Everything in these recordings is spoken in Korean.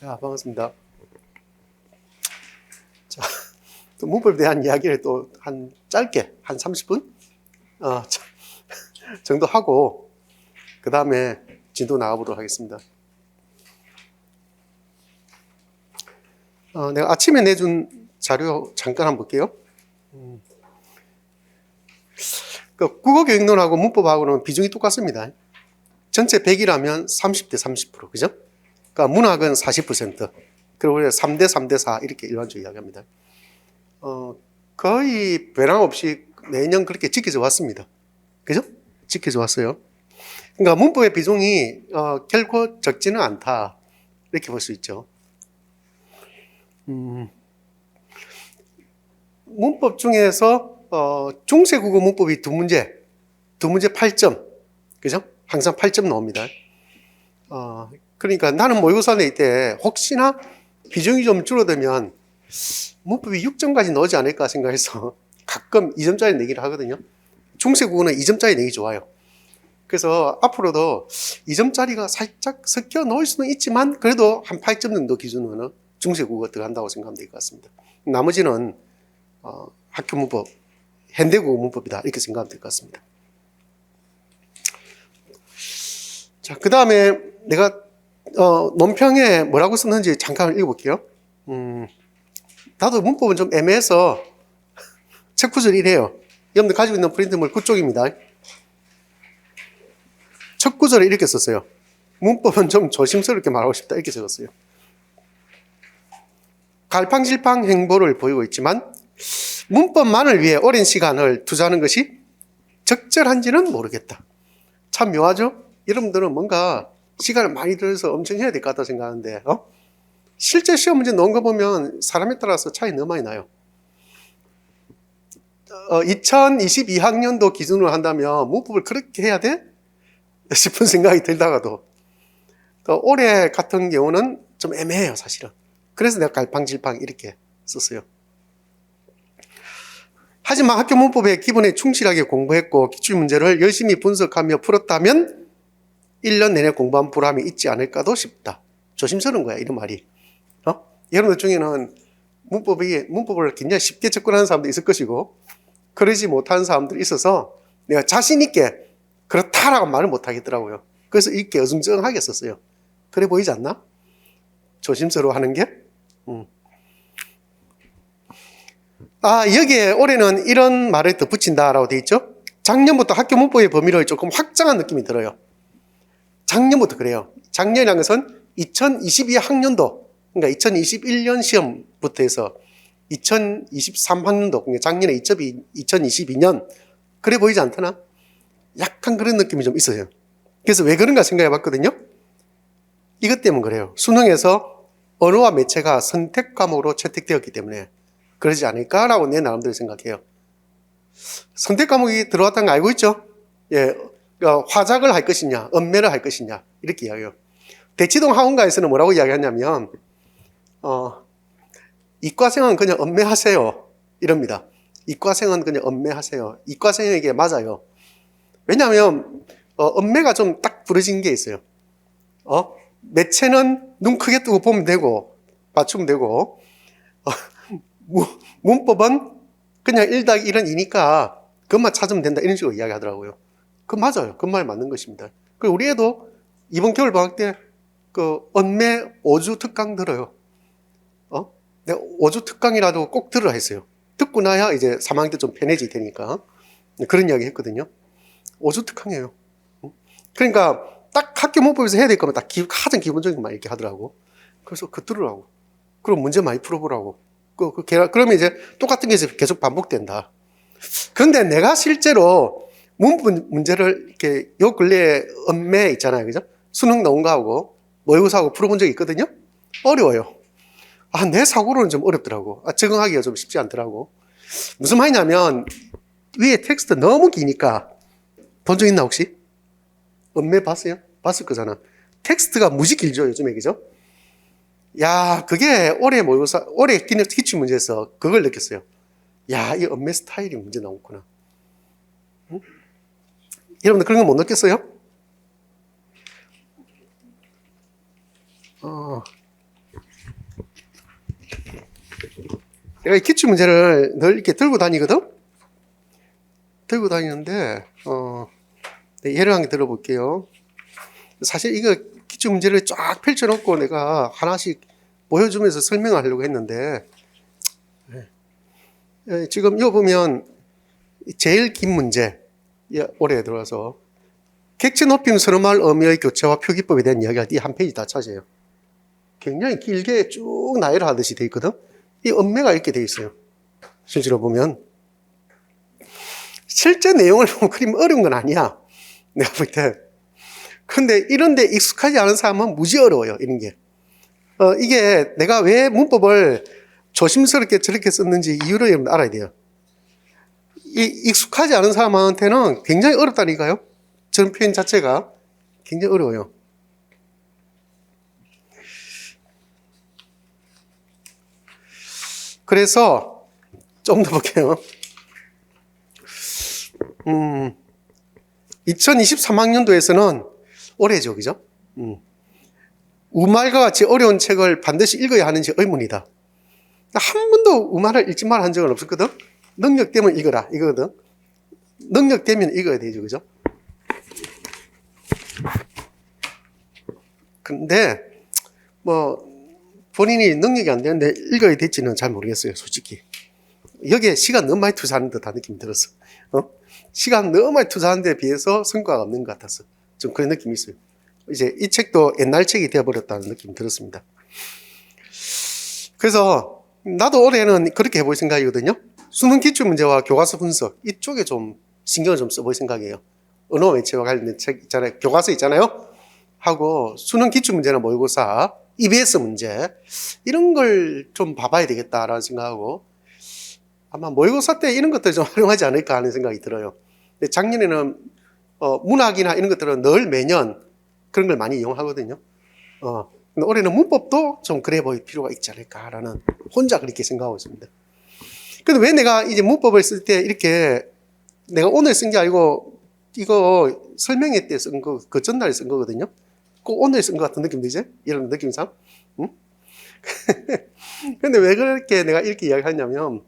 자, 반갑습니다. 자, 또 문법에 대한 이야기를 또 한 짧게 한 30분 정도 하고 그 다음에 진도 나가보도록 하겠습니다. 내가 아침에 내준 자료 잠깐 한번 볼게요. 그 국어교육론하고 문법하고는 비중이 똑같습니다. 전체 100이라면 30대 30%, 그죠? 그러니까 문학은 40%, 그리고 3대 3대 4 이렇게 일반적으로 이야기합니다. 거의 변함 없이 매년 그렇게 지켜져 왔습니다. 그죠? 지켜져 왔어요. 그러니까 문법의 비중이 결코 적지는 않다. 이렇게 볼 수 있죠. 문법 중에서 중세국어 문법이 두 문제 8점. 그죠? 항상 8점 나옵니다. 그러니까 나는 모의고사 낼 때 혹시나 비중이 좀 줄어들면 문법이 6점까지 넣지 않을까 생각해서 가끔 2점짜리 내기를 하거든요. 중세국어는 2점짜리 내기 좋아요. 그래서 앞으로도 2점짜리가 살짝 섞여 넣을 수는 있지만 그래도 한 8점 정도 기준으로는 중세국어 들어간다고 생각하면 될 것 같습니다. 나머지는 학교 문법, 현대국어 문법이다 이렇게 생각하면 될 것 같습니다. 자, 그 다음에 내가 논평에 뭐라고 썼는지 잠깐 읽어볼게요. 나도 문법은 좀 애매해서 책 구절 이래요. 여러분들 가지고 있는 프린트물 그쪽입니다. 첫 구절에 이렇게 썼어요. 문법은 좀 조심스럽게 말하고 싶다 이렇게 적었어요. 갈팡질팡 행보를 보이고 있지만 문법만을 위해 오랜 시간을 투자하는 것이 적절한지는 모르겠다. 참 묘하죠? 여러분들은 뭔가 시간을 많이 들여서 엄청 해야 될 것 같다 생각하는데 실제 시험 문제 넣은 거 보면 사람에 따라서 차이 너무 많이 나요. 2022학년도 기준으로 한다면 문법을 그렇게 해야 돼? 싶은 생각이 들다가도 올해 같은 경우는 좀 애매해요 사실은. 그래서 내가 갈팡질팡 이렇게 썼어요. 하지만 학교 문법의 기본에 충실하게 공부했고 기출문제를 열심히 분석하며 풀었다면 1년 내내 공부한 보람이 있지 않을까도 싶다. 조심스러운 거야 이런 말이. 여러분들 중에는 문법을 굉장히 쉽게 접근하는 사람도 있을 것이고 그러지 못하는 사람들이 있어서 내가 자신 있게 그렇다라고 말을 못 하겠더라고요. 그래서 이렇게 어중쩡하게 썼어요. 그래 보이지 않나? 조심스러워 하는 게. 여기에 올해는 이런 말을 덧붙인다라고 되어 있죠. 작년부터 학교 문법의 범위를 조금 확장한 느낌이 들어요. 작년부터 그래요. 작년이라는 것은 2022학년도, 그러니까 2021년 시험부터 해서 2023학년도, 그러니까 작년에 2022년, 그래 보이지 않더나? 약간 그런 느낌이 좀 있어요. 그래서 왜 그런가 생각해 봤거든요. 이것 때문에 그래요. 수능에서 언어와 매체가 선택 과목으로 채택되었기 때문에 그러지 않을까라고 내 나름대로 생각해요. 선택 과목이 들어왔다는 거 알고 있죠? 예, 화작을 할 것이냐, 언매를 할 것이냐 이렇게 이야기해요. 대치동 학원가에서는 뭐라고 이야기하냐면 이과생은 그냥 언매하세요 이럽니다. 이과생은 그냥 언매하세요. 이과생에게 맞아요. 왜냐하면 언매가 좀 딱 부러진 게 있어요. 매체는 눈 크게 뜨고 보면 되고 맞추면 되고 문법은 그냥 1+1은 2니까 그것만 찾으면 된다 이런 식으로 이야기하더라고요. 그 맞아요. 그 말 맞는 것입니다. 그리고 우리 애도 이번 겨울 방학 때 그 언매 5주 특강 들어요. 내가 5주 특강이라도 꼭 들으라 했어요. 듣고 나야 이제 3학년 때 좀 편해질 테니까 그런 이야기 했거든요. 5주 특강이에요. 그러니까 딱 학교 문법에서 해야 될 거면 딱 가장 기본적인 말 이렇게 하더라고. 그래서 그 들으라고. 그럼 문제 많이 풀어보라고. 그러면 이제 똑같은 게 계속 반복된다. 그런데 내가 실제로 문법 문제를 이렇게 요 근래에 언매 있잖아요. 그죠? 수능 나온 거하고 모의고사하고 풀어본 적이 있거든요. 어려워요. 내 사고로는 좀 어렵더라고. 적응하기가 좀 쉽지 않더라고. 무슨 말이냐면 위에 텍스트 너무 기니까 본 적 있나 혹시? 언매 봤어요? 봤을 거잖아. 텍스트가 무지 길죠 요즘에. 그죠? 야, 그게 올해 모의고사, 올해 기출 문제에서 그걸 느꼈어요. 야, 이 언매 스타일이 문제 나왔구나. 응? 여러분들 그런 거 못 느꼈어요? 내가 이 기출문제를 늘 이렇게 들고 다니거든? 들고 다니는데, 네, 예를 한 개 들어볼게요. 사실 이거 기출문제를 쫙 펼쳐놓고 내가 하나씩 보여주면서 설명하려고 했는데, 지금 이거 보면 제일 긴 문제, 올해 들어와서 객체 높임 선호말 의미의 교체와 표기법에 대한 이야기가 이 한 페이지 다 차지해요. 굉장히 길게 쭉 나열을 하듯이 돼 있거든. 이 엄매가 이렇게 돼 있어요. 실제로 보면 실제 내용을 보면 그리 어려운 건 아니야. 내가 볼 때. 근데 이런데 익숙하지 않은 사람은 무지 어려워요. 이런 게. 이게 내가 왜 문법을 조심스럽게 저렇게 썼는지 이유를 여러분 알아야 돼요. 이 익숙하지 않은 사람한테는 굉장히 어렵다니까요. 저런 표현 자체가 굉장히 어려워요. 그래서 좀 더 볼게요. 2023학년도에서는 올해죠, 그죠? 우말과 같이 어려운 책을 반드시 읽어야 하는지 의문이다. 한 번도 우말을 읽지 말 한 적은 없었거든? 능력되면 읽어라, 이거거든? 능력되면 읽어야 되죠, 그죠? 근데, 본인이 능력이 안 되는데 읽어야 될지는 잘 모르겠어요, 솔직히. 여기에 시간 너무 많이 투자하는 듯한 느낌이 들었어. 시간 너무 많이 투자하는 데 비해서 성과가 없는 것 같았어. 좀 그런 느낌이 있어요. 이제 이 책도 옛날 책이 되어버렸다는 느낌이 들었습니다. 그래서 나도 올해는 그렇게 해볼 생각이거든요. 수능 기출문제와 교과서 분석 이쪽에 좀 신경을 좀 써볼 생각이에요. 언어 매체와 관련된 책 있잖아요. 교과서 있잖아요. 하고 수능 기출문제나 모의고사, EBS 문제 이런 걸 좀 봐봐야 되겠다라는 생각하고 아마 모의고사 때 이런 것들 좀 활용하지 않을까 하는 생각이 들어요. 근데 작년에는 문학이나 이런 것들은 늘 매년 그런 걸 많이 이용하거든요. 근데 올해는 문법도 좀 그래 보일 필요가 있지 않을까라는 혼자 그렇게 생각하고 있습니다. 근데 왜 내가 이제 문법을 쓸 때 이렇게 내가 오늘 쓴 게 아니고 이거 설명회 때 쓴 거, 그 전날에 쓴 거거든요. 꼭 오늘 쓴 것 같은 느낌 들지? 이런 느낌상. 응? 근데 왜 그렇게 내가 이렇게 이야기하냐면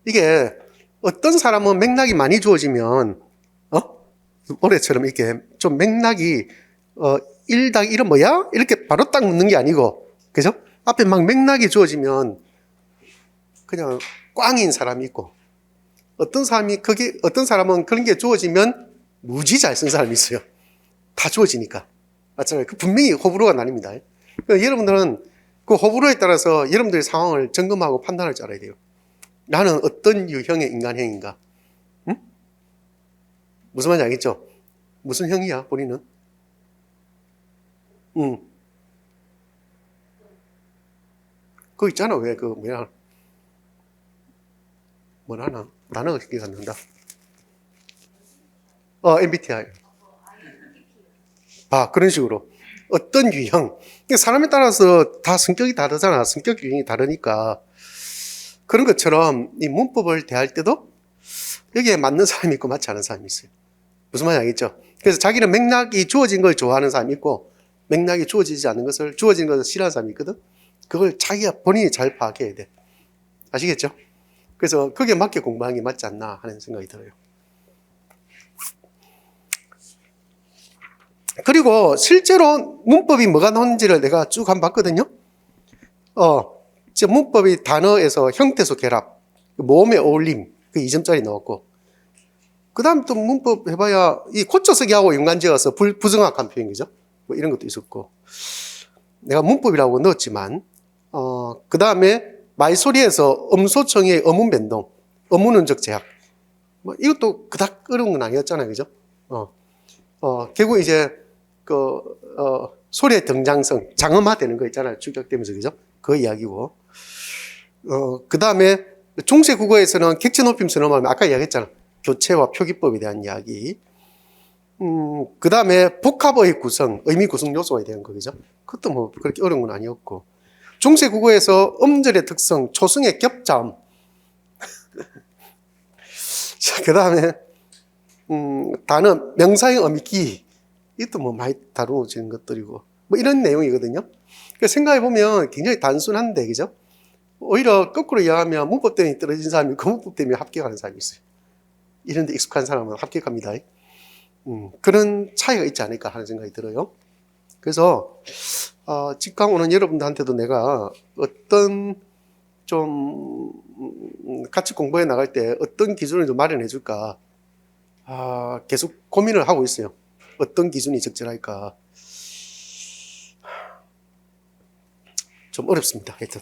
이게 어떤 사람은 맥락이 많이 주어지면 올해처럼 이렇게 좀 맥락이 1당 1은 뭐야? 이렇게 바로 딱 묻는 게 아니고 그죠? 앞에 막 맥락이 주어지면 그냥 꽝인 사람이 있고 어떤 사람은 그런 게 주어지면 무지 잘 쓴 사람이 있어요. 다 주어지니까. 맞잖아요. 그 분명히 호불호가 나뉩니다. 그러니까 여러분들은 그 호불호에 따라서 여러분들의 상황을 점검하고 판단할 줄 알아야 돼요. 나는 어떤 유형의 인간형인가? 응? 무슨 말인지 알겠죠? 무슨 형이야, 본인은? 그거 있잖아, 왜, 뭐라나? 단어가 기억이 안 난다. MBTI. 그런 식으로. 어떤 유형. 사람에 따라서 다 성격이 다르잖아. 성격 유형이 다르니까. 그런 것처럼 이 문법을 대할 때도 여기에 맞는 사람이 있고 맞지 않은 사람이 있어요. 무슨 말인지 알겠죠? 그래서 자기는 맥락이 주어진 걸 좋아하는 사람이 있고 맥락이 주어지지 않은 것을 주어진 것을 싫어하는 사람이 있거든. 그걸 자기가 본인이 잘 파악해야 돼. 아시겠죠? 그래서 거기에 맞게 공부하는 게 맞지 않나 하는 생각이 들어요. 그리고 실제로 문법이 뭐가 나오는지를 내가 쭉 한번 봤거든요. 문법이 단어에서 형태소 결합, 모음의 어울림, 그 2점짜리 나왔고, 그 다음 또 문법 해봐야 이 고쳐쓰기하고 연관지어서 부정확한 표현이죠. 뭐 이런 것도 있었고, 내가 문법이라고 넣었지만, 그 다음에 말소리에서 음소청의 어문 변동, 어문운적 제약, 뭐 이것도 그닥 어려운 건 아니었잖아요, 그죠? 결국 이제 소리의 등장성, 장음화되는 거 있잖아요. 축적되면서, 그죠? 그 이야기고. 그 다음에 중세 국어에서는 객체 높임 선언말, 아까 이야기했잖아. 교체와 표기법에 대한 이야기. 그 다음에 복합의 구성, 의미 구성 요소에 대한 거, 그죠? 그것도 뭐 그렇게 어려운 건 아니었고. 중세 국어에서 음절의 특성, 초성의 겹자음. 자, 그 다음에, 단어, 명사의 어미기. 이것도 뭐 많이 다루어지는 것들이고. 뭐 이런 내용이거든요. 그러니까 생각해보면 굉장히 단순한데, 그죠? 오히려 거꾸로 이야기하면 문법 때문에 떨어진 사람이 그 문법 때문에 합격하는 사람이 있어요. 이런 데 익숙한 사람은 합격합니다. 그런 차이가 있지 않을까 하는 생각이 들어요. 그래서 직강 오는 여러분들한테도 내가 어떤 좀 같이 공부해 나갈 때 어떤 기준을 좀 마련해 줄까 계속 고민을 하고 있어요. 어떤 기준이 적절할까. 좀 어렵습니다. 하여튼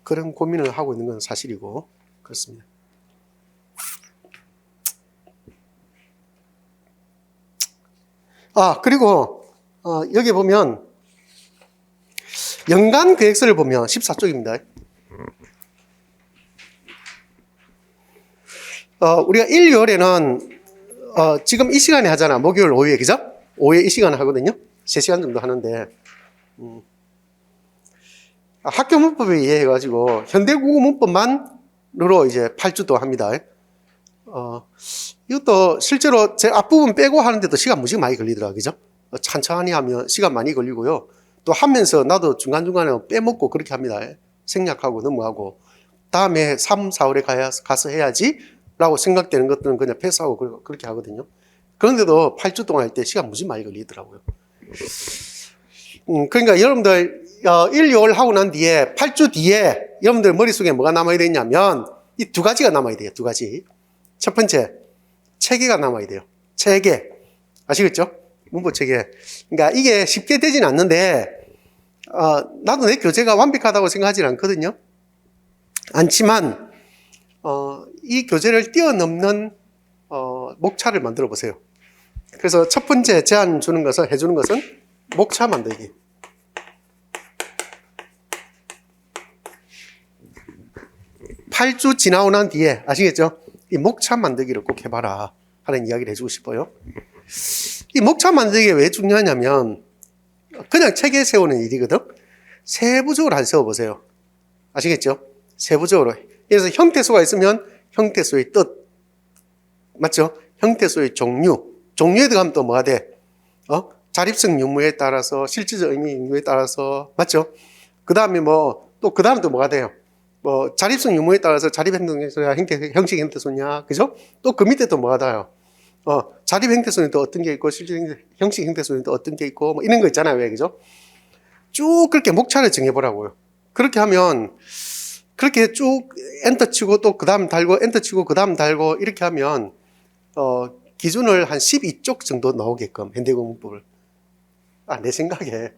그런 고민을 하고 있는 건 사실이고 그렇습니다. 그리고 여기 보면 연간 계획서를 보면 14쪽입니다. 우리가 1, 2월에는 지금 이 시간에 하잖아. 목요일 오후에, 그죠? 오후에 이 시간에 하거든요. 3시간 정도 하는데 학교 문법에 의해가지고 현대국어 문법만으로 이제 8주도 합니다. 이것도 실제로 제 앞부분 빼고 하는데도 시간 무지 많이 걸리더라고요. 그죠? 천천히 하면 시간 많이 걸리고요. 또 하면서 나도 중간중간에 빼먹고 그렇게 합니다. 생략하고 넘어가고. 다음에 3, 4월에 가서 해야지 라고 생각되는 것들은 그냥 패스하고 그렇게 하거든요. 그런데도 8주 동안 할 때 시간 무지 많이 걸리더라고요. 그러니까 여러분들 1, 2월 하고 난 뒤에 8주 뒤에 여러분들 머릿속에 뭐가 남아야 되냐면 이 두 가지가 남아야 돼요. 두 가지. 첫 번째, 체계가 남아야 돼요. 체계. 아시겠죠? 문법 체계. 그러니까 이게 쉽게 되진 않는데 나도 내 교재가 완벽하다고 생각하지는 않거든요. 않지만 이 교재를 뛰어넘는 목차를 만들어 보세요. 그래서 첫 번째 제안 주는 것은 해주는 것은 목차 만들기. 팔 주 지나고 난 뒤에 아시겠죠? 이 목차 만들기를 꼭 해봐라 하는 이야기를 해주고 싶어요. 이 목차 만들기가 왜 중요하냐면 그냥 체계 세우는 일이거든. 세부적으로 한 세워보세요. 아시겠죠? 세부적으로. 그래서 형태수가 있으면 형태수의 뜻 맞죠? 형태수의 종류에 들어가면 또 뭐가 돼? 자립성 유무에 따라서 실질적 의미 유무에 따라서 맞죠? 그 다음에 그 다음에 또 뭐가 돼요? 자립성 유무에 따라서 자립 행동에서야 형식 형태소냐, 그죠? 또 그 밑에 또 뭐가 다요? 자립 형태소는 또 어떤 게 있고, 형식 형태소는 또 어떤 게 있고, 뭐 이런 거 있잖아요, 왜, 그죠? 쭉 그렇게 목차를 정해보라고요. 그렇게 하면, 그렇게 쭉 엔터 치고 또 그 다음 달고, 엔터 치고 그 다음 달고, 이렇게 하면, 기준을 한 12쪽 정도 나오게끔, 현대국어 문법을. 내 생각에,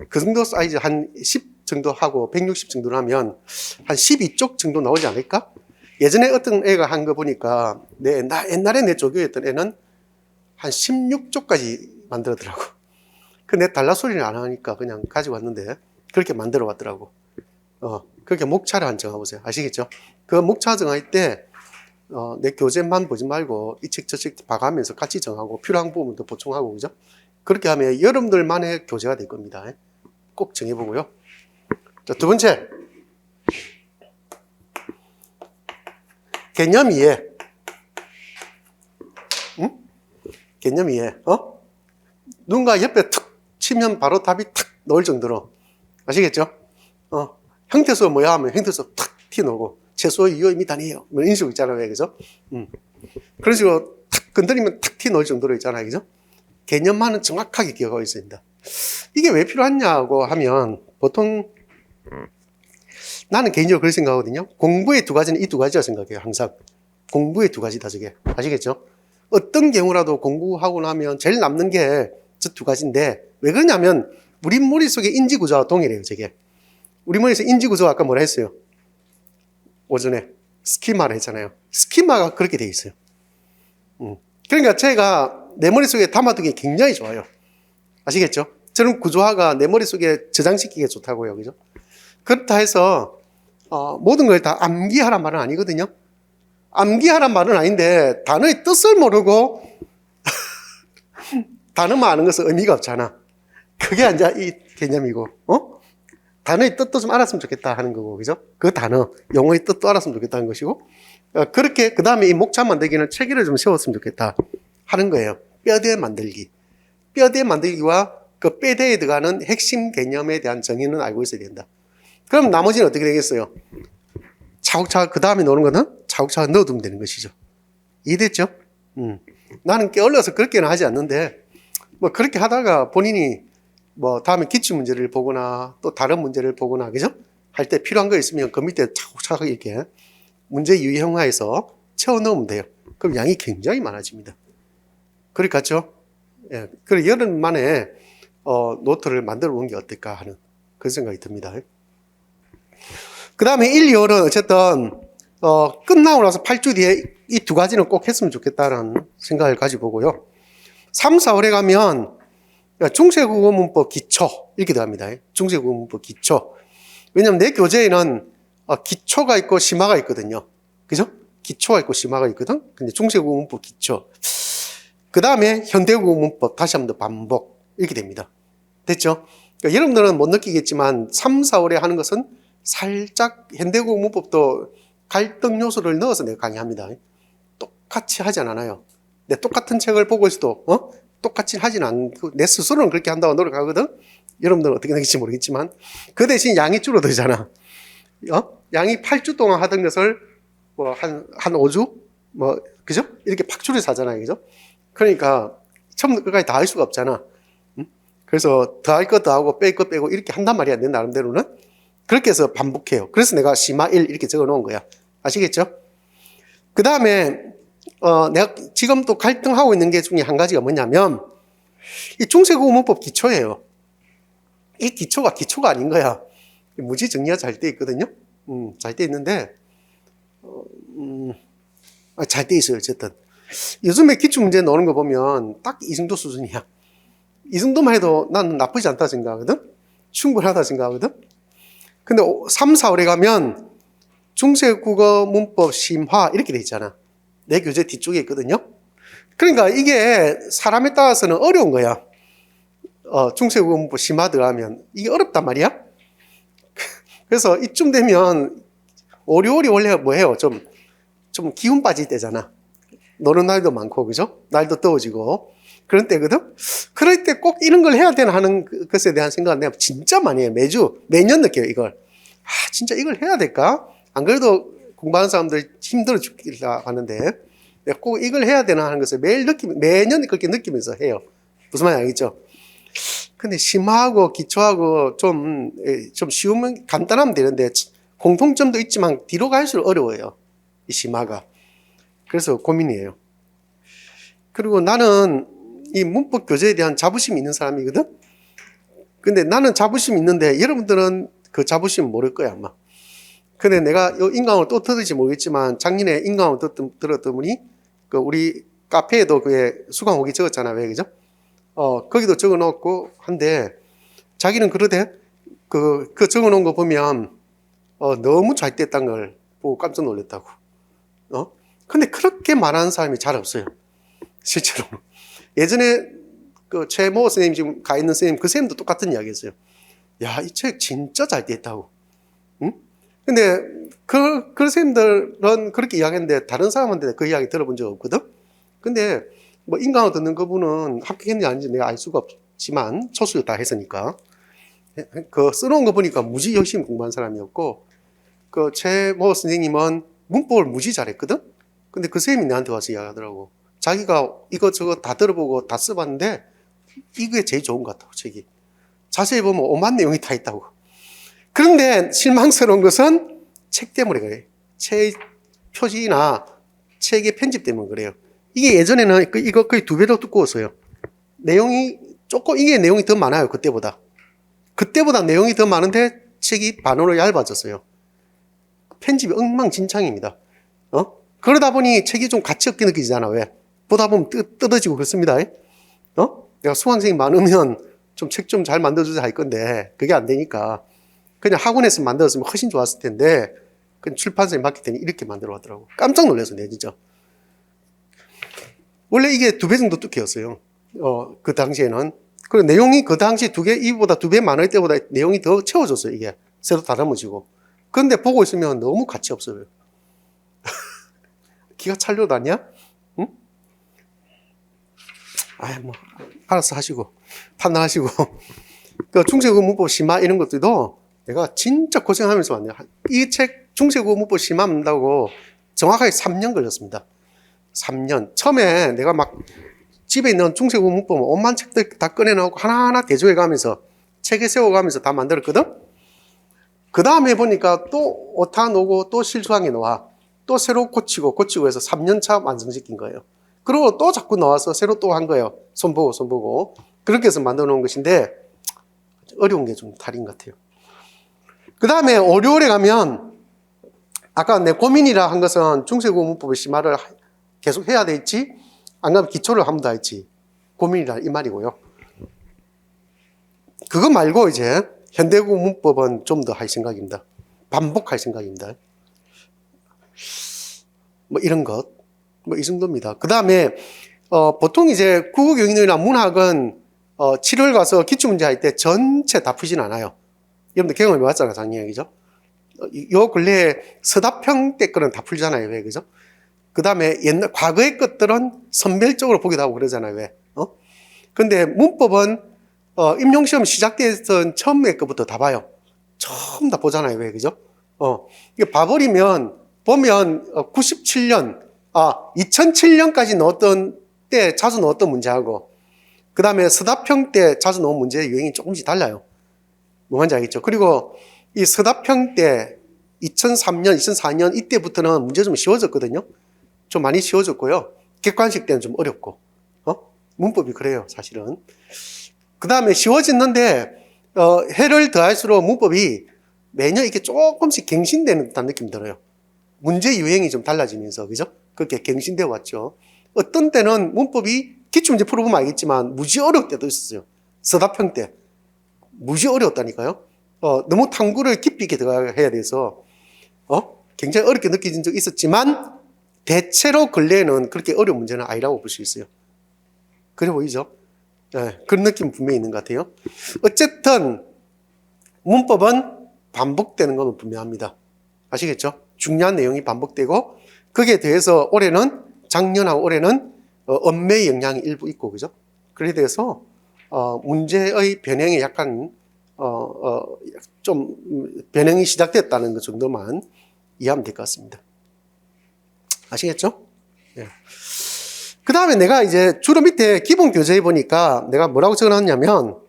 그 정도 사이즈 한 10 정도 하고 160 정도를 하면 한 12쪽 정도 나오지 않을까? 예전에 어떤 애가 한 거 보니까 옛날에 내 조교했던 애는 한 16쪽까지 만들었더라고. 내 달라 소리는 안 하니까 그냥 가지고 왔는데 그렇게 만들어 왔더라고. 그렇게 목차를 한 정해보세요. 아시겠죠? 그 목차 정할 때 내 교재만 보지 말고 이 책 저 책 봐가면서 같이 정하고 필요한 부분도 보충하고 그죠? 그렇게 하면 여러분들만의 교재가 될 겁니다. 꼭 정해보고요. 자, 두 번째. 개념 이해. 응? 개념 이해. 누군가 옆에 툭 치면 바로 답이 탁 나올 정도로. 아시겠죠? 형태수 뭐야 하면 형태수 탁 튀어나오고, 최소의 유효 이미 다니에요. 뭐 이런 식으로 있잖아요. 그죠? 그런 식으로 탁 건드리면 탁 튀어나올 정도로 있잖아요. 그죠? 개념만은 정확하게 기억하고 있어야 된다. 이게 왜 필요하냐고 하면, 보통 나는 개인적으로 그렇게 생각하거든요. 공부의 두 가지는 이 두 가지라 생각해요. 항상 공부의 두 가지다 저게. 아시겠죠? 어떤 경우라도 공부하고 나면 제일 남는 게 저 두 가지인데 왜 그러냐면 우리 머릿속에 인지구조와 동일해요. 저게 우리 머릿속에 인지구조가 아까 뭐라 했어요? 오전에 스키마를 했잖아요. 스키마가 그렇게 돼 있어요. 그러니까 제가 내 머릿속에 담아두기 굉장히 좋아요. 아시겠죠? 저는 구조화가 내 머릿속에 저장시키기가 좋다고요. 그죠? 그렇다 해서 모든 걸 다 암기하란 말은 아니거든요. 암기하란 말은 아닌데 단어의 뜻을 모르고 단어만 아는 것은 의미가 없잖아. 그게 이제 이 개념이고 단어의 뜻도 좀 알았으면 좋겠다 하는 거고, 그죠? 그 단어, 용어의 뜻도 알았으면 좋겠다는 것이고, 그렇게 그 다음에 이 목차 만들기는 체계를 좀 세웠으면 좋겠다 하는 거예요. 뼈대 만들기. 뼈대 만들기와 그 빼대에 들어가는 핵심 개념에 대한 정의는 알고 있어야 된다. 그럼 나머지는 어떻게 되겠어요? 차곡차곡 그 다음에 노는 거는 차곡차곡 넣어두면 되는 것이죠. 이해됐죠? 나는 게을러서 그렇게는 하지 않는데 뭐 그렇게 하다가 본인이 뭐 다음에 기출문제를 보거나 또 다른 문제를 보거나 그죠? 할 때 필요한 거 있으면 그 밑에 차곡차곡 이렇게 문제 유형화해서 채워 넣으면 돼요. 그럼 양이 굉장히 많아집니다. 그리 같죠? 예. 그리고 여름 만에 노트를 만들어 본 게 어떨까 하는 그런 생각이 듭니다. 그 다음에 1, 2월은 어쨌든 끝나고 나서 8주 뒤에 이 두 가지는 꼭 했으면 좋겠다는 생각을 가지고 보고요. 3, 4월에 가면 중세국어 문법 기초 이렇게 들어갑니다. 중세국어 문법 기초. 왜냐하면 내 교재에는 기초가 있고 심화가 있거든요. 그죠? 기초가 있고 심화가 있거든. 근데 중세국어 문법 기초. 그 다음에 현대국어 문법 다시 한 번 더 반복 이렇게 됩니다. 됐죠? 그러니까 여러분들은 못 느끼겠지만 3, 4월에 하는 것은 살짝 현대국어 문법도 갈등 요소를 넣어서 내가 강의합니다. 똑같이 하진 않아요. 내 똑같은 책을 보고 있어도 똑같이 하진 않고 내 스스로는 그렇게 한다고 노력하거든. 여러분들은 어떻게 느낄지 모르겠지만 그 대신 양이 줄어들잖아. 양이 8주 동안 하던 것을 뭐 한 5주 뭐 그죠? 이렇게 팍 줄여서 하잖아요. 그죠? 그러니까 처음부터 끝까지 다 할 수가 없잖아. 그래서 더 할 것 더 하고 뺄 것 빼고 이렇게 한단 말이야. 내 나름대로는. 그렇게 해서 반복해요. 그래서 내가 심화 1 이렇게 적어 놓은 거야. 아시겠죠? 그 다음에 내가 지금 또 갈등하고 있는 게 중에 한 가지가 뭐냐면 이 중세국어 문법 기초예요. 이 기초가 아닌 거야. 무지 정리가 잘 돼 있거든요. 잘 돼 있는데 잘 돼 있어요. 어쨌든 요즘에 기출문제 나오는 거 보면 딱 이 정도 수준이야. 이 정도만 해도 나는 나쁘지 않다 생각하거든. 충분하다 생각하거든. 근데 3, 4월에 가면 중세국어 문법 심화 이렇게 돼 있잖아. 내 교재 뒤쪽에 있거든요. 그러니까 이게 사람에 따라서는 어려운 거야. 중세국어 문법 심화 들어가면 이게 어렵단 말이야. 그래서 이쯤 되면 5, 6월이 원래 뭐예요? 좀 기운 빠질 때잖아. 노는 날도 많고 그죠? 날도 더워지고 그런 때거든. 그럴 때 꼭 이런 걸 해야 되나 하는 것에 대한 생각을 내가 진짜 많이 해요. 매년 느껴요. 이걸 진짜 이걸 해야 될까? 안 그래도 공부하는 사람들 힘들어 죽겠다 하는데 내가 꼭 이걸 해야 되나 하는 것을 매년 그렇게 느끼면서 해요. 무슨 말인지 알겠죠? 근데 심화하고 기초하고 좀 쉬우면 간단하면 되는데 공통점도 있지만 뒤로 갈수록 어려워요. 이 심화가. 그래서 고민이에요. 그리고 나는 이 문법 교재에 대한 자부심이 있는 사람이거든? 근데 나는 자부심이 있는데 여러분들은 그 자부심 모를 거야, 아마. 근데 내가 이 인강을 또 들을지 모르겠지만 작년에 인강을 들었더니 그 우리 카페에도 그게 수강 후기 적었잖아, 왜, 그죠? 거기도 적어 놓고 한데 자기는 그러대. 그 적어 놓은 거 보면 너무 잘 됐다는 걸 보고 깜짝 놀랐다고. 근데 그렇게 말하는 사람이 잘 없어요. 실제로. 예전에 그 최모 선생님 지금 가 있는 선생님, 그 선생님도 똑같은 이야기 했어요. 야, 이 책 진짜 잘 됐다고. 응? 근데 그 선생님들은 그렇게 이야기했는데 다른 사람한테 그 이야기 들어본 적 없거든? 근데 뭐 인강을 듣는 그분은 합격했는지 아닌지 내가 알 수가 없지만 초수를 다 했으니까. 그 써놓은 거 보니까 무지 열심히 공부한 사람이었고 그 최모 선생님은 문법을 무지 잘했거든? 근데 그 선생님이 나한테 와서 이야기하더라고. 자기가 이것저것 다 들어보고 다 써봤는데 이게 제일 좋은 것 같다고, 책이. 자세히 보면 오만 내용이 다 있다고. 그런데 실망스러운 것은 책 때문에 그래요. 책 표지나 책의 편집 때문에 그래요. 이게 예전에는 이거 거의 2배로 두꺼웠어요. 내용이 이게 내용이 더 많아요, 그때보다. 그때보다 내용이 더 많은데 책이 반으로 얇아졌어요. 편집이 엉망진창입니다. 그러다 보니 책이 좀 가치 없게 느껴지잖아. 왜? 보다 보면 뜯어지고 그렇습니다. 내가 수강생이 많으면 좀 책 좀 잘 만들어주자 할 건데 그게 안 되니까 그냥 학원에서 만들었으면 훨씬 좋았을 텐데 그냥 출판사에 맡겼더니 이렇게 만들어 왔더라고. 깜짝 놀랐어, 내가 진짜. 원래 이게 2배 정도 두께였어요. 그 당시에는. 그리고 내용이 그 당시 이보다 2배 많을 때보다 내용이 더 채워졌어요, 이게. 새로 다듬어지고. 그런데 보고 있으면 너무 가치 없어요. 기가 찰려다냐? 응? 뭐. 알아서 하시고, 판단하시고. 그 중세국어 문법 심화 이런 것들도 내가 진짜 고생하면서 왔네요. 이 책 중세국어 문법 심화한다고 정확하게 3년 걸렸습니다. 3년. 처음에 내가 막 집에 있는 중세국어 문법 온만 책들 다 꺼내놓고 하나하나 대조해 가면서 책에 세워가면서 다 만들었거든? 그 다음에 보니까 또 오타 놓고 또 실수한 게 나와. 또 새로 고치고 해서 3년차 완성시킨 거예요. 그리고 또 자꾸 나와서 새로 또 한 거예요. 손보고. 그렇게 해서 만들어 놓은 것인데 어려운 게 좀 다른 것 같아요. 그 다음에 5, 6월에 가면 아까 내 고민이라 한 것은 중세국어 문법의 심화를 계속 해야 될지 안 그러면 기초를 한 번 더 할지 고민이라 이 말이고요. 그거 말고 이제 현대국어 문법은 좀 더 할 생각입니다. 반복할 생각입니다. 뭐 이런 것, 뭐 이 정도입니다. 그 다음에 보통 이제 국어교육이나 문학은 7월 가서 기출문제 할 때 전체 다 풀진 않아요. 여러분들 경험해 봤잖아요, 작년에, 그죠? 요 근래에 서답형 때 거는 다 풀잖아요, 왜, 그죠? 그 다음에 과거의 것들은 선별적으로 보기도 하고 그러잖아요, 왜? 근데 문법은 임용시험 시작됐던 처음에 것부터 다 봐요. 처음 다 보잖아요, 왜, 그죠? 이게 봐버리면, 보면 2007년까지 넣었던 때 자주 넣었던 문제하고, 그 다음에 서답형 때 자주 넣은 문제의 유형이 조금씩 달라요. 뭔지 알겠죠? 그리고 이 서답형 때 2003년, 2004년 이때부터는 문제 좀 쉬워졌거든요. 좀 많이 쉬워졌고요. 객관식 때는 좀 어렵고, 문법이 그래요, 사실은. 그 다음에 쉬워졌는데, 해를 더할수록 문법이 매년 이렇게 조금씩 갱신되는 듯한 느낌이 들어요. 문제 유형이 좀 달라지면서, 그죠? 그렇게 갱신되어 왔죠. 어떤 때는 문법이 기출문제 풀어보면 알겠지만, 무지 어려울 때도 있었어요. 서답형 때. 무지 어려웠다니까요. 너무 탐구를 깊이 있게 들어가야 돼서, 굉장히 어렵게 느껴진 적이 있었지만, 대체로 근래에는 그렇게 어려운 문제는 아니라고 볼 수 있어요. 그래 보이죠? 네, 그런 느낌 분명히 있는 것 같아요. 어쨌든 문법은 반복되는 건 분명합니다. 아시겠죠? 중요한 내용이 반복되고 거기에 대해서 작년하고 올해는 언매 영향이 일부 있고, 그죠? 그래 대해서 문제의 변형이 약간 좀 변형이 시작됐다는 것 정도만 이해하면 될 것 같습니다. 아시겠죠? 네. 그 다음에 내가 이제 주로 밑에 기본 교재에 보니까 내가 뭐라고 적어놨냐면,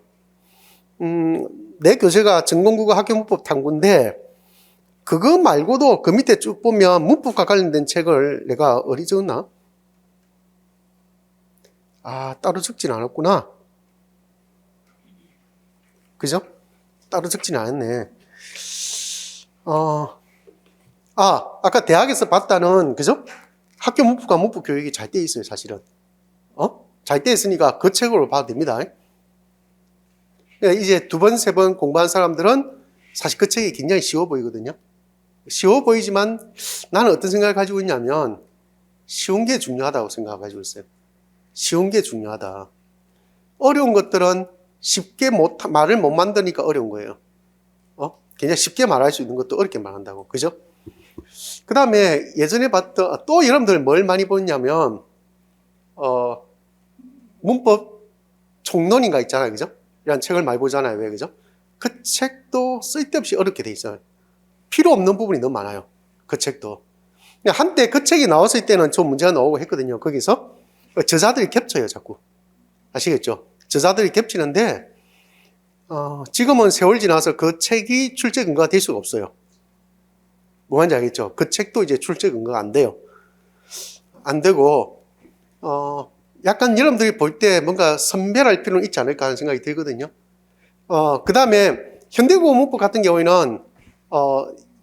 내 교재가 전공국어 학교문법 탐구인데, 그거 말고도 그 밑에 쭉 보면 문법과 관련된 책을 내가 어디 적었나? 따로 적진 않았구나. 그죠? 따로 적진 않았네. 아까 대학에서 봤다는, 그죠? 학교 문법과 문법 교육이 잘 돼 있어요, 사실은. 잘 돼 있으니까 그 책으로 봐도 됩니다. 이제 2번, 3번 공부한 사람들은 사실 그 책이 굉장히 쉬워 보이거든요. 쉬워 보이지만 나는 어떤 생각을 가지고 있냐면 쉬운 게 중요하다고 생각을 가지고 있어요. 쉬운 게 중요하다. 어려운 것들은 쉽게 말을 못 만드니까 어려운 거예요. 굉장히 쉽게 말할 수 있는 것도 어렵게 말한다고. 그죠? 그 다음에 예전에 봤던, 또 여러분들 뭘 많이 보냐면, 문법 총론인가 있잖아요. 그죠? 이런 책을 많이 보잖아요. 왜, 그죠? 그 책도 쓸데없이 어렵게 돼 있어요. 필요 없는 부분이 너무 많아요. 그 책도. 한때 그 책이 나왔을 때는 좀 문제가 나오고 했거든요. 거기서. 저자들이 겹쳐요, 자꾸. 아시겠죠? 저자들이 겹치는데, 지금은 세월 지나서 그 책이 출제 근거가 될 수가 없어요. 뭐인지 알겠죠? 그 책도 이제 출제 근거가 안 돼요. 안 되고, 약간 여러분들이 볼 때 뭔가 선별할 필요는 있지 않을까 하는 생각이 들거든요. 그 다음에 현대국어 문법 같은 경우에는,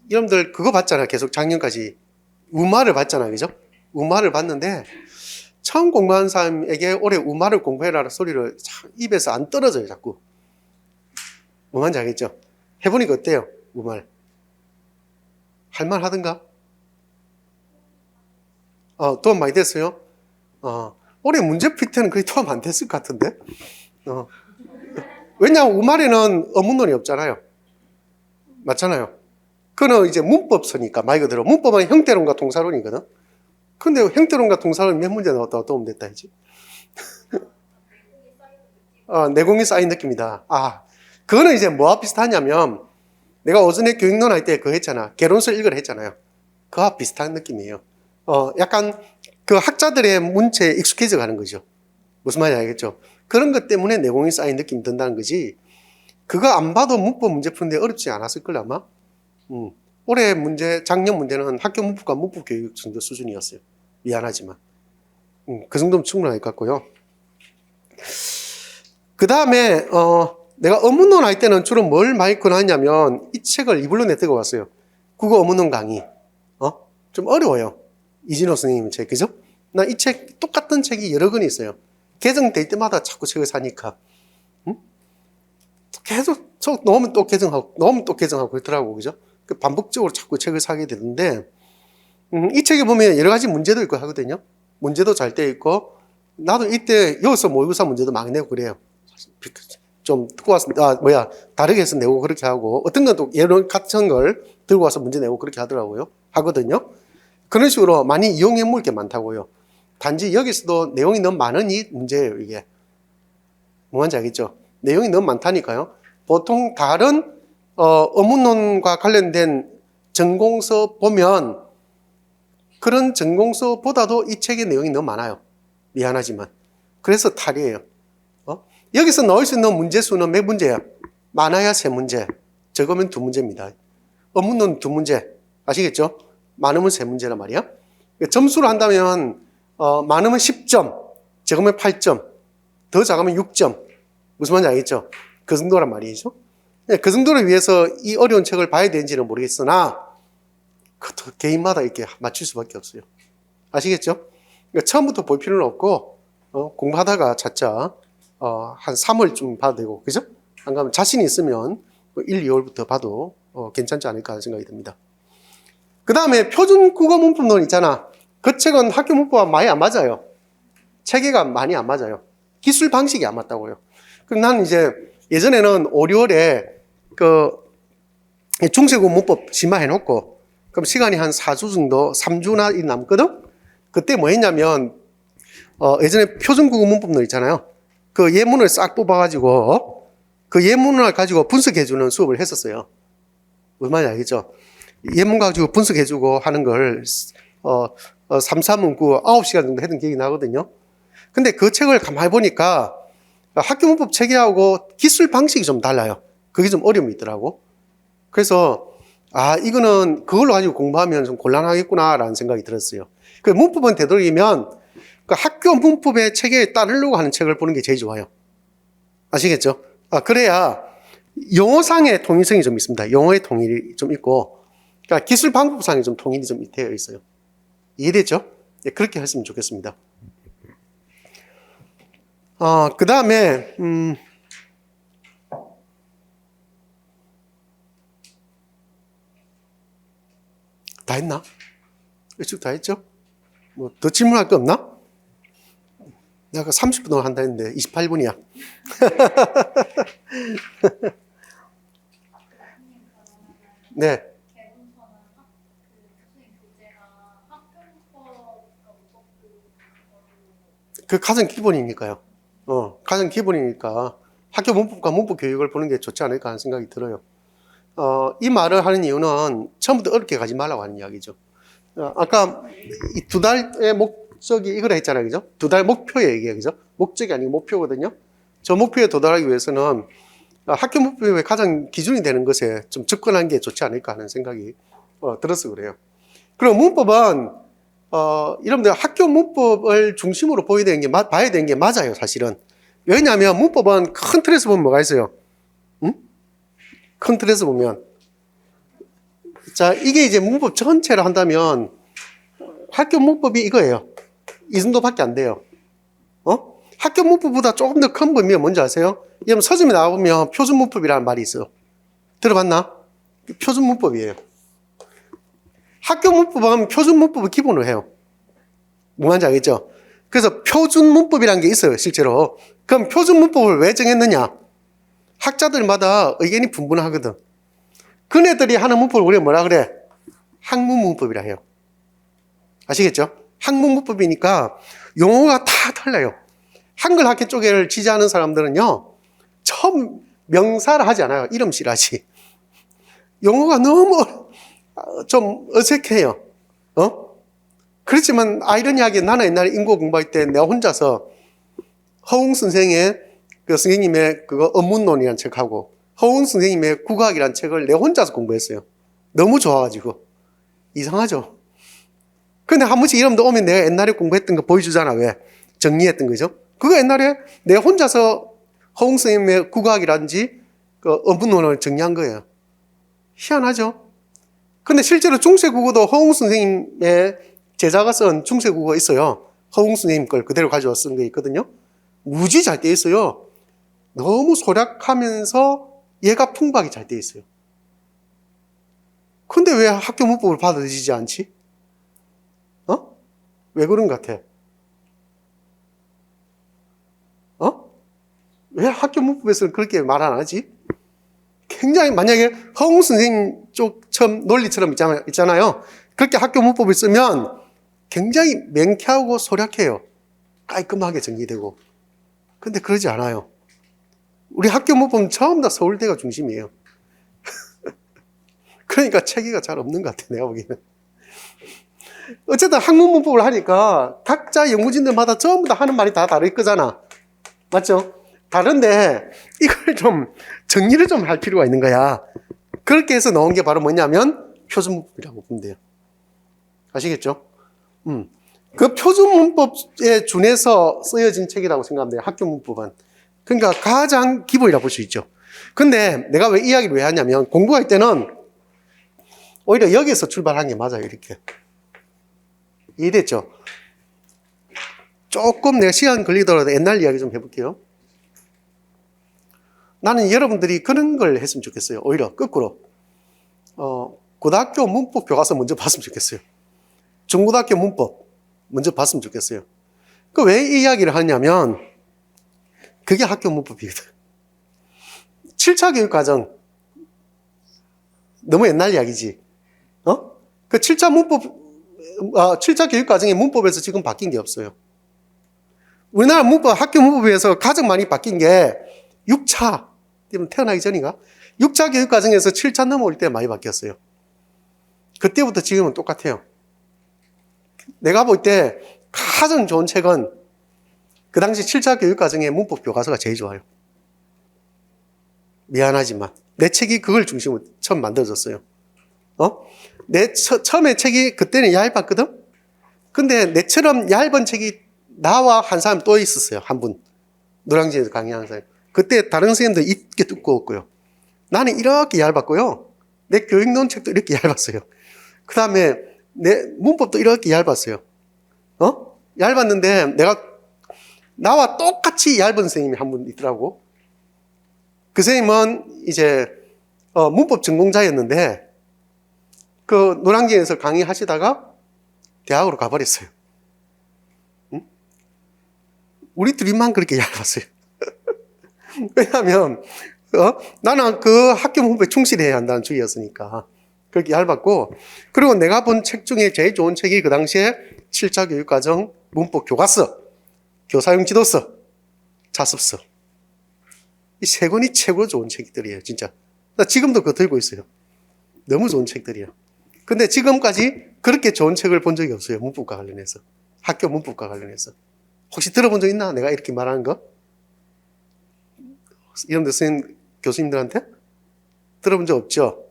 여러분들 그거 봤잖아요. 계속 작년까지. 우마를 봤잖아요. 그죠? 우마를 봤는데, 처음 공부하는 사람에게 올해 우마를 공부해라는 소리를 입에서 안 떨어져요, 자꾸. 뭐인지 알겠죠? 해보니까 어때요? 우마를. 할만 하던가? 도움 많이 됐어요? 올해 문제 풀 때는 그리 도움 안 됐을 것 같은데? 왜냐하면 우말에는 어문론이 없잖아요. 맞잖아요. 그거는 이제 문법서니까, 말 그대로. 문법은 형태론과 동사론이거든? 근데 형태론과 동사론 몇 문제 나왔다고 도움 됐다, 이지? 내공이 쌓인 느낌이다. 그거는 이제 뭐와 비슷하냐면 내가 오전에 교육론 할 때 그거 했잖아. 개론서 읽으라 했잖아요. 그와 비슷한 느낌이에요. 약간 그 학자들의 문체에 익숙해져 가는 거죠. 무슨 말인지 알겠죠? 그런 것 때문에 내공이 쌓인 느낌이 든다는 거지. 그거 안 봐도 문법 문제 푸는데 어렵지 않았을 걸 아마. 올해 문제, 작년 문제는 학교 문법과 문법 교육 정도 수준이었어요. 미안하지만. 그 정도면 충분할 것 같고요. 그 다음에, 내가 어문론 할 때는 주로 뭘 많이 권하냐면 이 책을 이불로 내뜨고 왔어요. 국어 어문론 강의. 좀 어려워요. 이진호 선생님 책, 그죠? 나 이 책, 똑같은 책이 여러 권이 있어요. 개정될 때마다 자꾸 책을 사니까. 계속 넣으면 또 개정하고, 넣으면 또 개정하고 그렇더라고, 그죠? 반복적으로 자꾸 책을 사게 되는데, 이 책에 보면 여러 가지 문제도 있고 하거든요. 문제도 잘 돼 있고, 나도 이때 여기서 모의고사 문제도 막 내고 그래요. 좀 듣고 왔습니다. 다르게 해서 내고 그렇게 하고, 어떤 건 또 예론 같은 걸 들고 와서 문제 내고 그렇게 하더라고요. 하거든요. 그런 식으로 많이 이용해 먹을 게 많다고요. 단지 여기서도 내용이 너무 많은 이 문제예요, 이게. 뭔지 알겠죠? 내용이 너무 많다니까요. 보통 다른 어문론과 관련된 전공서 보면 그런 전공서보다도 이 책의 내용이 너무 많아요. 미안하지만. 그래서 탈이에요. 여기서 넣을 수 있는 문제 수는 몇 문제야? 많아야 3문제, 적으면 2문제입니다. 어문론 2문제. 아시겠죠? 많으면 3문제란 말이야. 점수로 한다면 많으면 10점, 적으면 8점, 더 작으면 6점. 무슨 말인지 알겠죠? 그 정도란 말이죠. 그 정도를 위해서 이 어려운 책을 봐야 되는지는 모르겠으나 그것도 개인마다 이렇게 맞출 수밖에 없어요. 아시겠죠? 그러니까 처음부터 볼 필요는 없고 공부하다가 차차 한 3월쯤 봐도 되고, 그죠? 안 가면 자신이 있으면 1, 2월부터 봐도 괜찮지 않을까 하는 생각이 듭니다. 그 다음에 표준 국어 문법론 있잖아. 그 책은 학교 문법과 많이 안 맞아요. 체계가 많이 안 맞아요. 기술 방식이 안 맞다고요. 그럼 나는 이제 예전에는 5, 6월에 그 중세국어 문법 심화해놓고 그럼 시간이 한 4주 정도, 3주나 남거든? 그때 뭐 했냐면 예전에 표준국어 문법론 있잖아요. 그 예문을 싹 뽑아가지고 그 예문을 가지고 분석해주는 수업을 했었어요. 무슨 말인지 알겠죠? 예문 가지고 분석해주고 하는 걸 3, 3문구 9시간 정도 했던 기억이 나거든요. 근데 그 책을 가만히 보니까 학교 문법 체계하고 기술 방식이 좀 달라요. 그게 좀 어려움이 있더라고. 그래서 이거는 그걸로 가지고 공부하면 좀 곤란하겠구나라는 생각이 들었어요. 그 문법은 되도록이면 그 학교 문법의 체계에 따르려고 하는 책을 보는 게 제일 좋아요. 아시겠죠? 그래야 용어상의 통일성이 좀 있습니다. 용어의 통일이 좀 있고, 그러니까 기술 방법상에 좀 통일이 좀 되어 있어요. 이해됐죠? 네, 그렇게 했으면 좋겠습니다. 그 다음에, 다 했나? 일찍 다 했죠? 뭐, 더 질문할 거 없나? 내가 30분 동안 한다 했는데 28분이야. 네. 그 가장 기본이니까요. 가장 기본이니까 학교 문법과 문법 교육을 보는 게 좋지 않을까 하는 생각이 들어요. 이 말을 하는 이유는 처음부터 어렵게 가지 말라고 하는 이야기죠. 아까 이 2달의 목적이 이거라 했잖아요. 그죠? 2달 목표의 얘기예요. 그죠? 목적이 아니고 목표거든요. 저 목표에 도달하기 위해서는 학교 문법의 가장 기준이 되는 것에 좀 접근한 게 좋지 않을까 하는 생각이 들어서 그래요. 그리고 문법은 여러분들 학교 문법을 중심으로 봐야 되는 게 맞아요, 사실은. 왜냐하면 문법은 큰 틀에서 보면 뭐가 있어요? 큰 틀에서 보면. 자, 이게 이제 문법 전체를 한다면 학교 문법이 이거예요. 이 정도밖에 안 돼요. 학교 문법보다 조금 더 큰 범위가 뭔지 아세요? 여러분 서점에 나와보면 표준 문법이라는 말이 있어요. 들어봤나? 표준 문법이에요. 학교 문법은 표준 문법을 기본으로 해요. 뭔지 알겠죠? 그래서 표준 문법이라는 게 있어요, 실제로. 그럼 표준 문법을 왜 정했느냐? 학자들마다 의견이 분분하거든. 그네들이 하는 문법을 우리가 뭐라 그래? 학문문법이라 해요. 아시겠죠? 학문문법이니까 용어가 다 달라요. 한글 학회 쪽을 지지하는 사람들은요, 처음 명사를 하지 않아요. 이름씨를 하지. 용어가 너무 좀 어색해요. 그렇지만 아이러니하게 나는 옛날에 인고 공부할 때 내가 혼자서 허웅 선생의 그 선생님의 그거 업문론이라는 책하고 허웅 선생님의 국어학이라는 책을 내가 혼자서 공부했어요. 너무 좋아가지고. 이상하죠? 근데 한 번씩 이름도 오면 내가 옛날에 공부했던 거 보여주잖아. 왜? 정리했던 거죠. 그거 옛날에 내가 혼자서 허웅 선생님의 국어학이라든지 그 업문론을 정리한 거예요. 희한하죠? 근데 실제로 중세국어도 허웅 선생님의 제자가 쓴 중세국어 있어요. 허웅 선생님 걸 그대로 가져와 쓴 게 있거든요. 무지 잘 돼 있어요. 너무 소략하면서 얘가 풍부하게 잘 돼 있어요. 근데 왜 학교 문법을 받아들이지 않지? 왜 그런 것 같아? 왜 학교 문법에서는 그렇게 말 안 하지? 굉장히 만약에 허웅 선생님 쪽처럼 논리처럼 있잖아요. 그렇게 학교 문법을 쓰면 굉장히 명쾌하고 소략해요. 깔끔하게 정리되고. 근데 그러지 않아요. 우리 학교 문법은 전부 다 서울대가 중심이에요. 그러니까 체계가 잘 없는 것 같아, 내가 보기에는. 어쨌든 한국 문법을 하니까 각자 연구진들마다 전부 다 하는 말이 다 다를 거잖아. 맞죠? 다른데 이걸 좀 정리를 좀 할 필요가 있는 거야. 그렇게 해서 나온 게 바로 뭐냐면 표준문법이라고 보면 돼요. 아시겠죠? 그 표준문법에 준해서 쓰여진 책이라고 생각하면 돼요. 학교 문법은. 그러니까 가장 기본이라고 볼 수 있죠. 근데 내가 왜 이야기를 왜 하냐면 공부할 때는 오히려 여기서 출발한 게 맞아요. 이렇게. 이해됐죠? 조금 내가 시간 걸리더라도 옛날 이야기 좀 해볼게요. 나는 여러분들이 그런 걸 했으면 좋겠어요. 오히려 거꾸로. 고등학교 문법 교과서 먼저 봤으면 좋겠어요. 중고등학교 문법 먼저 봤으면 좋겠어요. 그 왜 이 이야기를 하냐면 그게 학교 문법이거든. 7차 교육과정 너무 옛날 이야기지. 그 7차 문법 7차 교육과정의 문법에서 지금 바뀐 게 없어요. 우리나라 문법, 학교 문법에서 가장 많이 바뀐 게 6차, 태어나기 전인가? 6차 교육과정에서 7차 넘어올 때 많이 바뀌었어요. 그때부터 지금은 똑같아요. 내가 볼 때 가장 좋은 책은 그 당시 7차 교육과정의 문법 교과서가 제일 좋아요. 미안하지만 내 책이 그걸 중심으로 처음 만들어졌어요. 처음에 책이 그때는 얇았거든? 근데 내처럼 얇은 책이 나와 한 사람 또 있었어요. 한 분. 노량진에서 강의하는 사람. 그때 다른 선생님들 이렇게 두꺼웠고요. 나는 이렇게 얇았고요. 내 교육론 책도 이렇게 얇았어요. 그 다음에 내 문법도 이렇게 얇았어요. 얇았는데 나와 똑같이 얇은 선생님이 한 분 있더라고. 그 선생님은 이제 문법 전공자였는데 그 노량진에서 강의하시다가 대학으로 가버렸어요. 응? 우리 둘이만 그렇게 얇았어요. 왜냐하면 나는 그 학교 문법에 충실해야 한다는 주의였으니까 그렇게 얇았고, 그리고 내가 본 책 중에 제일 좋은 책이 그 당시에 7차 교육과정 문법 교과서, 교사용 지도서, 자습서, 이 세 권이 최고로 좋은 책들이에요. 진짜 나 지금도 그거 들고 있어요. 너무 좋은 책들이에요. 근데 지금까지 그렇게 좋은 책을 본 적이 없어요. 문법과 관련해서. 학교 문법과 관련해서. 혹시 들어본 적 있나? 내가 이렇게 말하는 거? 이런 데 쓰인 교수님들한테? 들어본 적 없죠?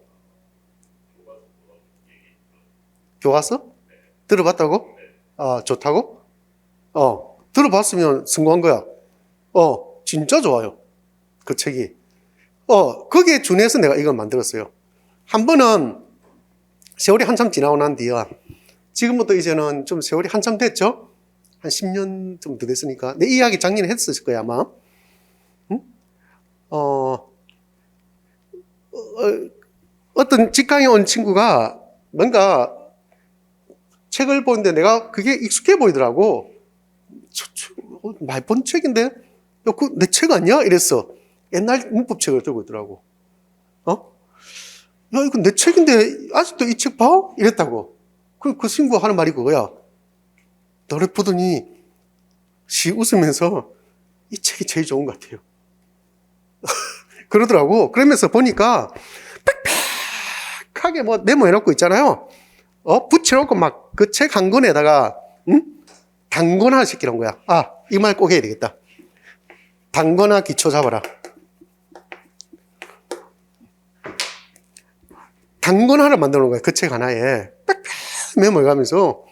교과서? 들어봤다고? 좋다고? 들어봤으면 성공한 거야. 진짜 좋아요. 그 책이. 거기에 준해서 내가 이걸 만들었어요. 한 번은 세월이 한참 지나고 난 뒤에 지금부터 이제는 좀 세월이 한참 됐죠? 한 10년 정도 됐으니까 내 이야기 작년에 했었을 거야 아마. 응? 어떤 직강에 온 친구가 뭔가 책을 보는데 내가 그게 익숙해 보이더라고. 많이 본 책인데? 야, 그거 내 책 아니야? 이랬어. 옛날 문법책을 들고 있더라고. 야, 이거 내 책인데 아직도 이 책 봐? 이랬다고. 그 친구가 하는 말이 그거야. 너를 보더니 시 웃으면서 이 책이 제일 좋은 것 같아요. 그러더라고. 그러면서 보니까 빽빽하게 뭐 메모해놓고 있잖아요. 붙여놓고 막 그 책 한 권에다가, 단권화 시키는 거야. 이 말 꼭 해야 되겠다. 단권화 기초 잡아라. 단권화를 만들어 놓은 거야. 그 책 하나에. 빽빽 메모해가면서.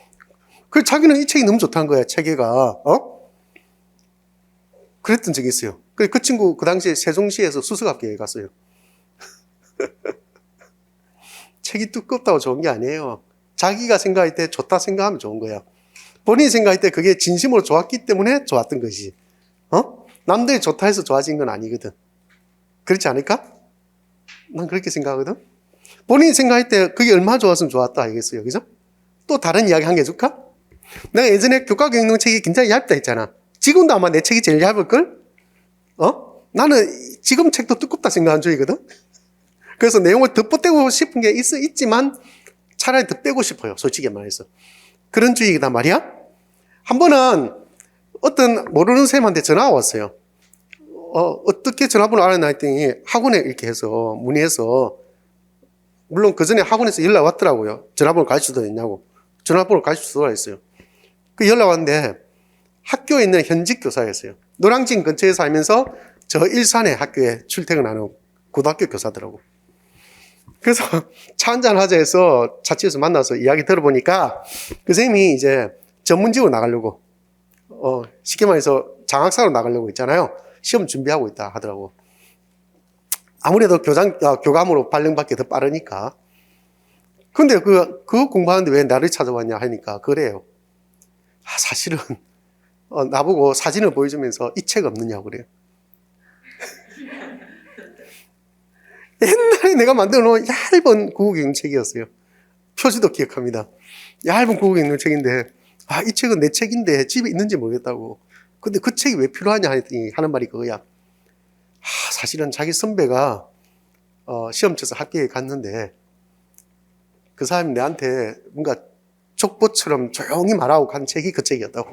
그 자기는 이 책이 너무 좋다는 거야. 체계가. 그랬던 적이 있어요. 그 친구 그 당시에 세종시에서 수석학교에 갔어요. 책이 두껍다고 좋은 게 아니에요. 자기가 생각할 때 좋다 생각하면 좋은 거야. 본인이 생각할 때 그게 진심으로 좋았기 때문에 좋았던 것이. 남들이 좋다 해서 좋아진 건 아니거든. 그렇지 않을까? 난 그렇게 생각하거든. 본인이 생각할 때 그게 얼마나 좋았으면 좋았다 알겠어요. 그죠? 또 다른 이야기 한 개 해줄까? 내가 예전에 교과교육용 책이 굉장히 얇다 했잖아. 지금도 아마 내 책이 제일 얇을걸? 나는 지금 책도 두껍다 생각한 주의거든? 그래서 내용을 더 보태고 싶은 게 있지만 차라리 더 빼고 싶어요. 솔직히 말해서. 그런 주의이다 말이야. 한 번은 어떤 모르는 쌤한테 전화가 왔어요. 어떻게 전화번호 알았나 했더니 학원에 이렇게 해서 문의해서, 물론 그 전에 학원에서 연락 왔더라고요. 전화번호 가르쳐도 있냐고. 전화번호 가르쳐주라 했어요. 그 연락 왔는데 학교에 있는 현직 교사였어요. 노량진 근처에 살면서 저 일산의 학교에 출퇴근하는 고등학교 교사더라고. 그래서 차 한잔 하자 해서 자취에서 만나서 이야기 들어보니까 그 선생님이 이제 전문직으로 나가려고, 쉽게 말해서 장학사로 나가려고 있잖아요. 시험 준비하고 있다 하더라고. 아무래도 교감으로 발령받기 더 빠르니까. 근데 그거 공부하는데 왜 나를 찾아왔냐 하니까 그래요. 사실은 나보고 사진을 보여주면서 이 책 없느냐고 그래요. 옛날에 내가 만들어 놓은 얇은 국어교육책이었어요. 표지도 기억합니다. 얇은 국어교육책인데 이 책은 내 책인데 집에 있는지 모르겠다고. 근데 그 책이 왜 필요하냐 했더니 하는 말이 그거야. 사실은 자기 선배가 시험 쳐서 학교에 갔는데 그 사람이 내한테 뭔가 족보처럼 조용히 말하고 간 책이 그 책이었다고.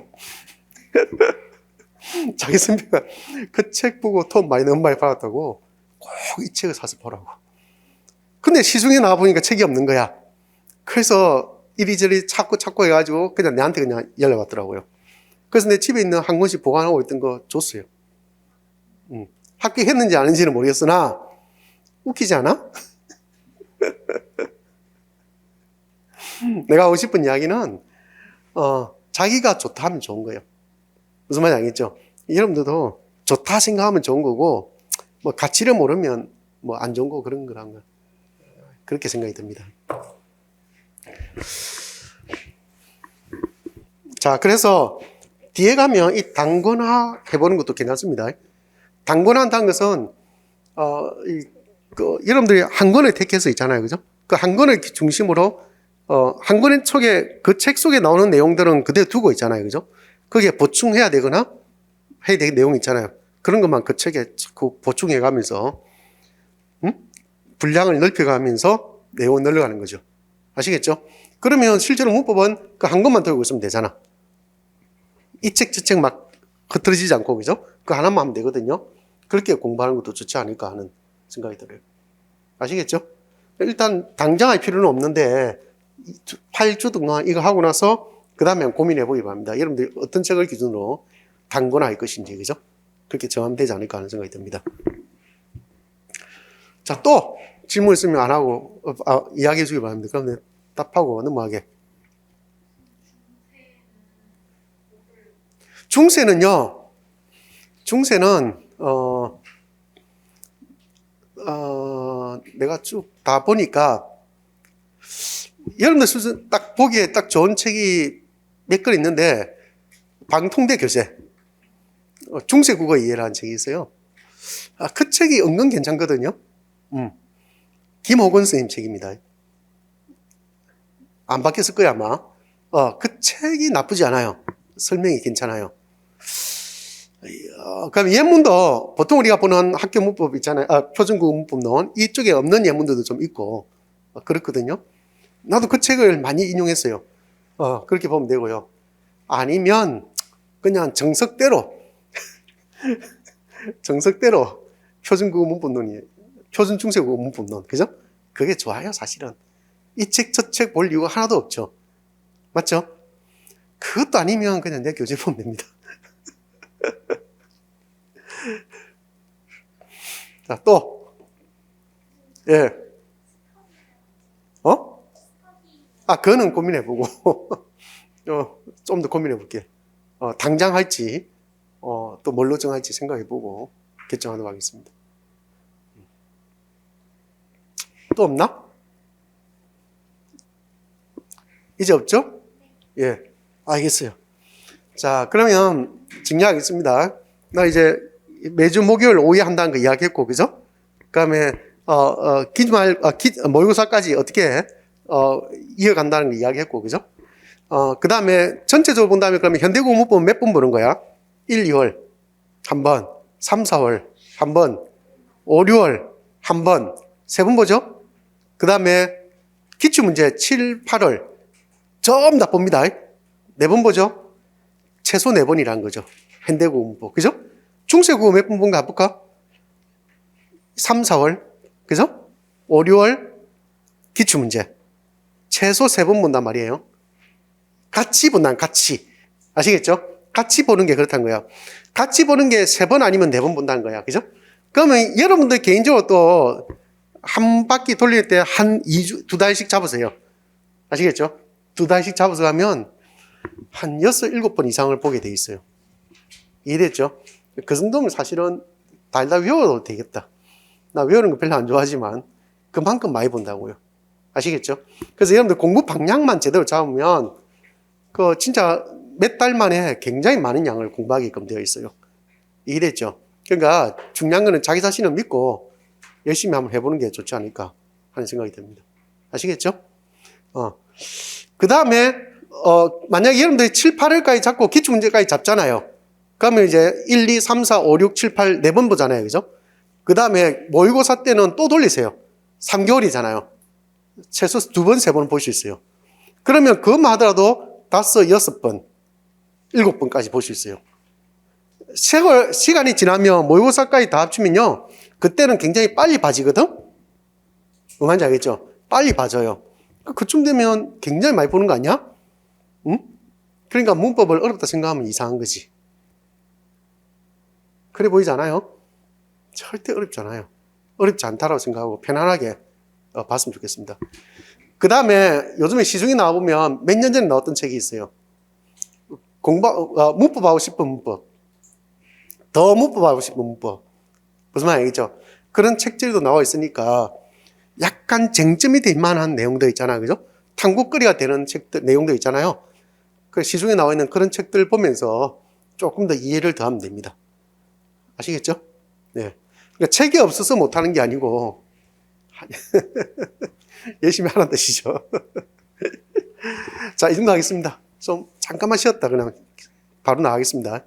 자기 선배가 그 책 보고 돈 많이 너무 많이 받았다고 꼭 이 책을 사서 보라고. 근데 시중에 나와보니까 책이 없는 거야. 그래서 이리저리 찾고 해가지고 그냥 내한테 그냥 연락 왔더라고요. 그래서 내 집에 있는 한 권씩 보관하고 있던 거 줬어요. 합격했는지 아닌지는 모르겠으나 웃기지 않아? 내가 하고 싶은 이야기는 자기가 좋다 하면 좋은 거예요. 무슨 말인지 알겠죠? 여러분들도 좋다 생각하면 좋은 거고 뭐 가치를 모르면 뭐 안 좋은 거 그런 거란 거 그렇게 생각이 듭니다. 자, 그래서 뒤에 가면 이 단권화 해보는 것도 괜찮습니다. 단권화한다는 것은 여러분들이 한 권을 택해서 있잖아요, 그죠? 그 한 권을 중심으로 한 권 속에 그 책 속에 나오는 내용들은 그대로 두고 있잖아요, 그죠? 그게 보충해야 되거나 해야 될 내용이 있잖아요. 그런 것만 그 책에 자꾸 보충해가면서 분량을 넓혀가면서 내용을 늘려가는 거죠. 아시겠죠? 그러면 실제로 문법은 그 한 권만 들고 있으면 되잖아. 이 책 저 책 막 흐트러지지 않고, 그죠? 그 하나만 하면 되거든요. 그렇게 공부하는 것도 좋지 않을까 하는 생각이 들어요. 아시겠죠? 일단 당장 할 필요는 없는데 8주 동안 이거 하고 나서 그 다음에 고민해 보기 바랍니다. 여러분들 어떤 책을 기준으로 단권화할 것인지, 그죠? 그렇게 정하면 되지 않을까 하는 생각이 듭니다. 자, 또 질문 있으면 안 하고 이야기해 주기 바랍니다. 그럼 답하고 넘어가게. 중세는요. 중세는 내가 쭉 다 보니까 여러분들 수준 딱 보기에 딱 좋은 책이 몇 권 있는데 방통대 교재 중세 국어 이해라는 책이 있어요. 그 책이 은근 괜찮거든요. 김호건 선생님 책입니다. 안 바뀌었을 거야 아마. 그 책이 나쁘지 않아요. 설명이 괜찮아요. 그럼 예문도 보통 우리가 보는 학교 문법 있잖아요. 표준국어 문법 논 이쪽에 없는 예문들도 좀 있고 그렇거든요. 나도 그 책을 많이 인용했어요. 그렇게 보면 되고요. 아니면 그냥 정석대로 정석대로 표준국어 문법론이, 표준중세국어 문법론, 그죠? 그게 좋아요, 사실은. 이 책, 저 책 볼 이유가 하나도 없죠. 맞죠? 그것도 아니면 그냥 내 교재 보면 됩니다. 자, 또, 예. 어? 그거는 고민해보고, 좀 더 고민해볼게. 당장 할지, 또 뭘로 정할지 생각해보고 결정하도록 하겠습니다. 또 없나? 이제 없죠? 예. 알겠어요. 자, 그러면 정리하겠습니다. 나 이제 매주 목요일 오후에 한다는 거 이야기했고, 그죠? 그 다음에, 모의고사까지 어떻게, 이어간다는 거 이야기했고, 그죠? 그 다음에 전체적으로 본다면 그러면 현대국어 문법 몇 번 보는 거야? 1, 2월 한 번, 3, 4월 한 번, 5, 6월 한 번, 세 번 보죠? 그 다음에 기출문제 7, 8월 전부 다 봅니다. 네 번 보죠? 최소 4번이라는 거죠. 현대국어 문법. 그죠? 중세국어 몇 번 본가 볼까? 3, 4월. 그죠? 5, 6월 기출문제. 최소 3번 본단 말이에요. 같이 본다는 같이. 아시겠죠? 같이 보는 게 그렇다는 거야. 같이 보는 게 3번 아니면 4번 본다는 거야. 그죠? 그러면 여러분들 개인적으로 또 한 바퀴 돌릴 때 한 2주, 2달씩 잡으세요. 아시겠죠? 2달씩 잡아서 가면 한 6, 7번 이상을 보게 돼 있어요. 이해됐죠? 그 정도면 사실은 달달 외워도 되겠다. 나 외우는 거 별로 안 좋아하지만 그만큼 많이 본다고요. 아시겠죠? 그래서 여러분들 공부 방향만 제대로 잡으면 진짜 몇 달 만에 굉장히 많은 양을 공부하게끔 되어 있어요. 이해됐죠? 그러니까 중요한 거는 자기 자신을 믿고 열심히 한번 해보는 게 좋지 않을까 하는 생각이 듭니다. 아시겠죠? 그 다음에, 만약에 여러분들이 7, 8월까지 잡고 기출문제까지 잡잖아요. 그러면 이제 1, 2, 3, 4, 5, 6, 7, 8, 4번 보잖아요. 그죠? 그 다음에 모의고사 때는 또 돌리세요. 3개월이잖아요. 최소 2번, 3번 볼 수 있어요. 그러면 그것만 하더라도 5, 6번, 7번까지 볼 수 있어요. 시간이 지나면 모의고사까지 다 합치면요. 그때는 굉장히 빨리 봐지거든? 뭔지 알겠죠? 빨리 봐져요. 그쯤 되면 굉장히 많이 보는 거 아니야? 응? 그러니까 문법을 어렵다 생각하면 이상한 거지. 그래 보이지 않아요? 절대 어렵지 않아요. 어렵지 않다라고 생각하고 편안하게 봤으면 좋겠습니다. 그 다음에 요즘에 시중에 나와보면 몇 년 전에 나왔던 책이 있어요. 문법하고 싶은 문법. 더 문법하고 싶은 문법. 무슨 말 알겠죠? 그런 책들도 나와 있으니까 약간 쟁점이 될 만한 내용도 있잖아요. 그죠? 탕구거리가 되는 책들, 내용도 있잖아요. 그 시중에 나와 있는 그런 책들 보면서 조금 더 이해를 더하면 됩니다. 아시겠죠? 네. 그러니까 책이 없어서 못하는 게 아니고, 열심히 하는 뜻이죠. 자, 이 정도 하겠습니다. 좀 잠깐만 쉬었다 그냥 바로 나가겠습니다.